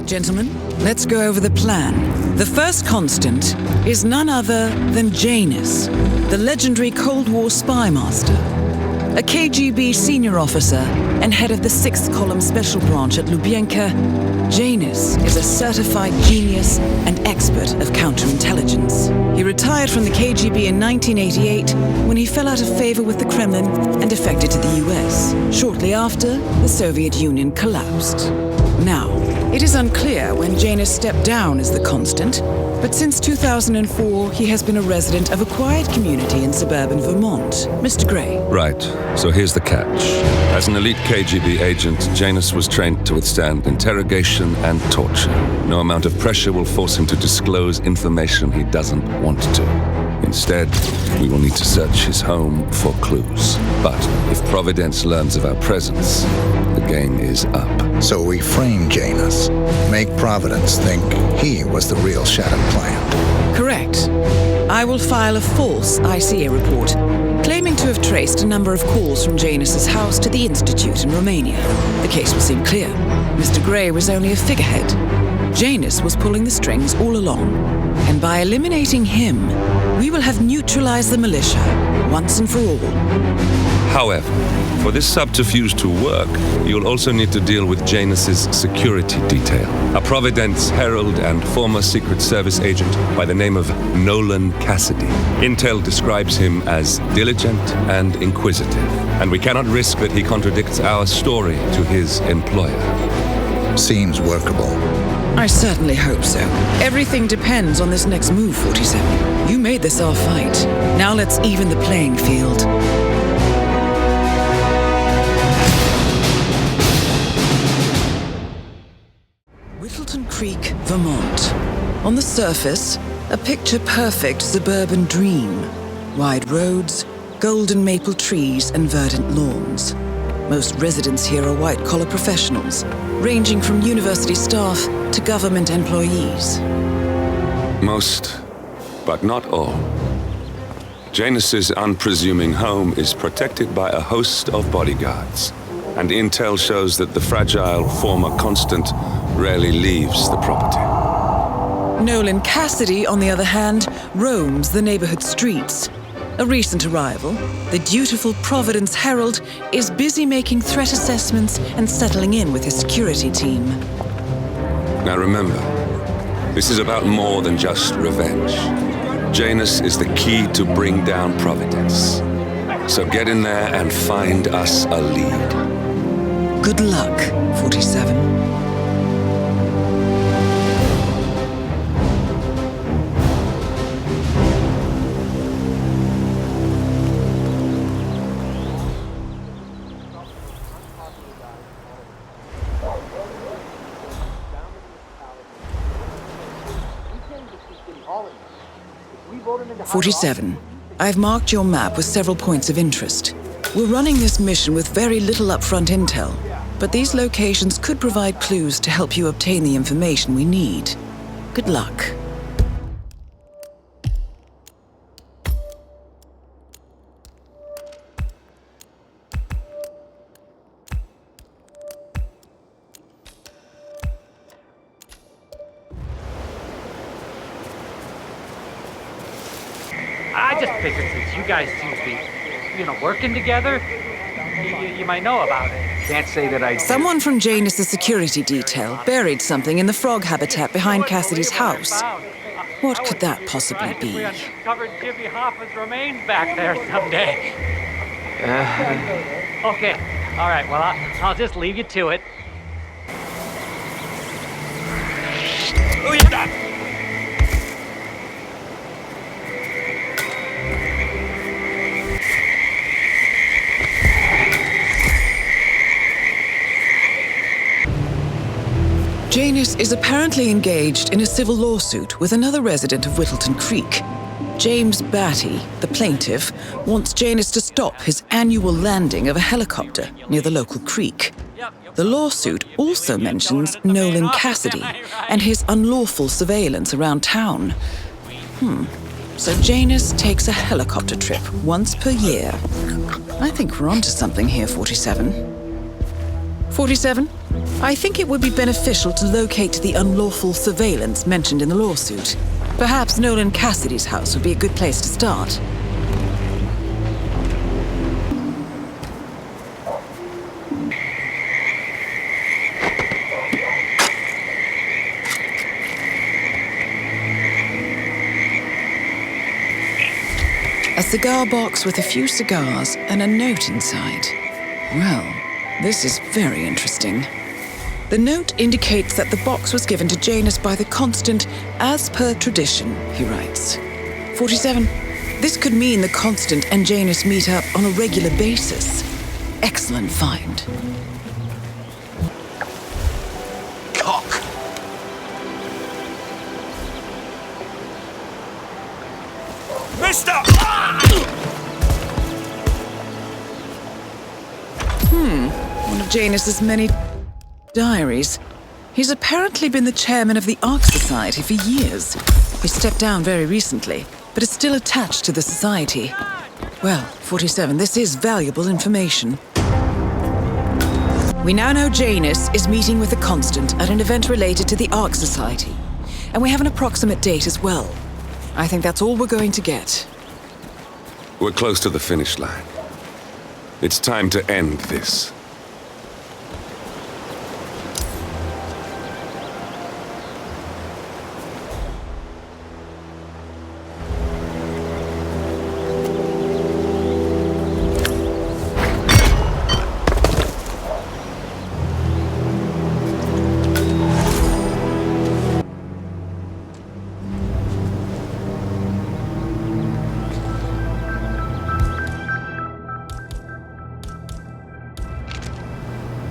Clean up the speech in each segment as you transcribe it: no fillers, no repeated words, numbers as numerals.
Gentlemen, let's go over the plan. The first constant is none other than Janus, the legendary Cold War spy master. A KGB senior officer and head of the 6th Column Special Branch at Lubyanka, Janus is a certified genius and expert of counterintelligence. He retired from the KGB in 1988 when he fell out of favor with the Kremlin and defected to the US. Shortly after, the Soviet Union collapsed. Now, it is unclear when Janus stepped down as the constant, but since 2004, he has been a resident of a quiet community in suburban Vermont. Mr. Gray. Right. So here's the catch. As an elite KGB agent, Janus was trained to withstand interrogation and torture. No amount of pressure will force him to disclose information he doesn't want to. Instead, we will need to search his home for clues. But if Providence learns of our presence, the game is up. So we frame Janus, make Providence think he was the real shattered plant. Correct. I will file a false ICA report, claiming to have traced a number of calls from Janus's house to the Institute in Romania. The case will seem clear. Mr. Gray was only a figurehead. Janus was pulling the strings all along. And by eliminating him, we will have neutralized the militia once and for all. However, for this subterfuge to work, you'll also need to deal with Janus's security detail. A Providence herald and former Secret Service agent by the name of Nolan Cassidy. Intel describes him as diligent and inquisitive, and we cannot risk that he contradicts our story to his employer. Seems workable. I certainly hope so. Everything depends on this next move, 47. You made this our fight. Now let's even the playing field. Whittleton Creek, Vermont. On the surface, a picture-perfect suburban dream. Wide roads, golden maple trees, and verdant lawns. Most residents here are white-collar professionals, ranging from university staff to government employees. Most, but not all. Janus's unpresuming home is protected by a host of bodyguards, and intel shows that the fragile former constant rarely leaves the property. Nolan Cassidy, on the other hand, roams the neighborhood streets. A recent arrival, the dutiful Providence Herald is busy making threat assessments and settling in with his security team. Now remember, this is about more than just revenge. Janus is the key to bring down Providence. So get in there and find us a lead. Good luck, 47. I've marked your map with several points of interest. We're running this mission with very little upfront intel, but these locations could provide clues to help you obtain the information we need. Good luck. I just figured since you guys seem to be, working together, you might know about it. Can't say that I... Someone from Janus' security detail buried something in the frog habitat behind Cassidy's house. What could that possibly be? We uncovered Jimmy Hoffa's remains back there someday. Okay, all right, well, I'll just leave you to it. Oh, yeah. Janus is apparently engaged in a civil lawsuit with another resident of Whittleton Creek. James Batty, the plaintiff, wants Janus to stop his annual landing of a helicopter near the local creek. The lawsuit also mentions Nolan Cassidy and his unlawful surveillance around town. So Janus takes a helicopter trip once per year. I think we're onto something here, 47. 47, I think it would be beneficial to locate the unlawful surveillance mentioned in the lawsuit. Perhaps Nolan Cassidy's house would be a good place to start. A cigar box with a few cigars and a note inside. Well, this is very interesting. The note indicates that the box was given to Janus by the Constant as per tradition, he writes. 47. This could mean the Constant and Janus meet up on a regular basis. Excellent find. Cock! Mister! One of Janus's many diaries. He's apparently been the chairman of the Ark Society for years. He stepped down very recently, but is still attached to the society. Well, 47, this is valuable information. We now know Janus is meeting with the Constant at an event related to the Ark Society. And we have an approximate date as well. I think that's all we're going to get. We're close to the finish line. It's time to end this.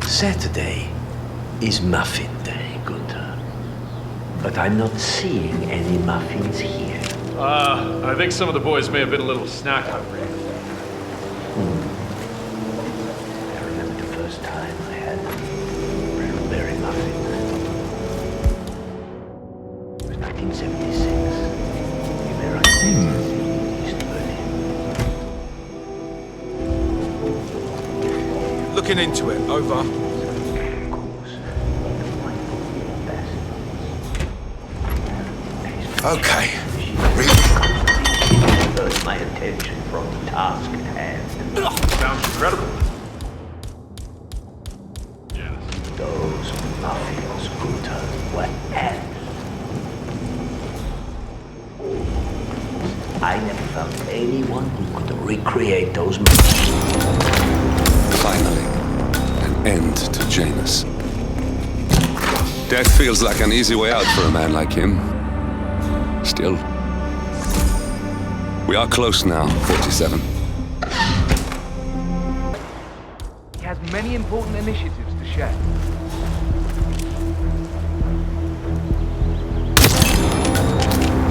Saturday is muffin day, Gunther. But I'm not seeing any muffins here. I think some of the boys may have been a little snack hungry. I remember the first time I had blueberry muffins. It was 1976. You were right East Berlin. Looking into it, over. Of course. Okay. Divert my attention from the task at hand. Sounds incredible. Those muffins, Gunther, were ants. I never found anyone who could recreate those muffins. Finally, an end to Janus. Death feels like an easy way out for a man like him. Still, we are close now, 47. He has many important initiatives to share.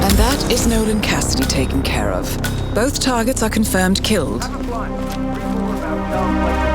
And that is Nolan Cassidy taken care of. Both targets are confirmed killed. Have a flight. Report about dark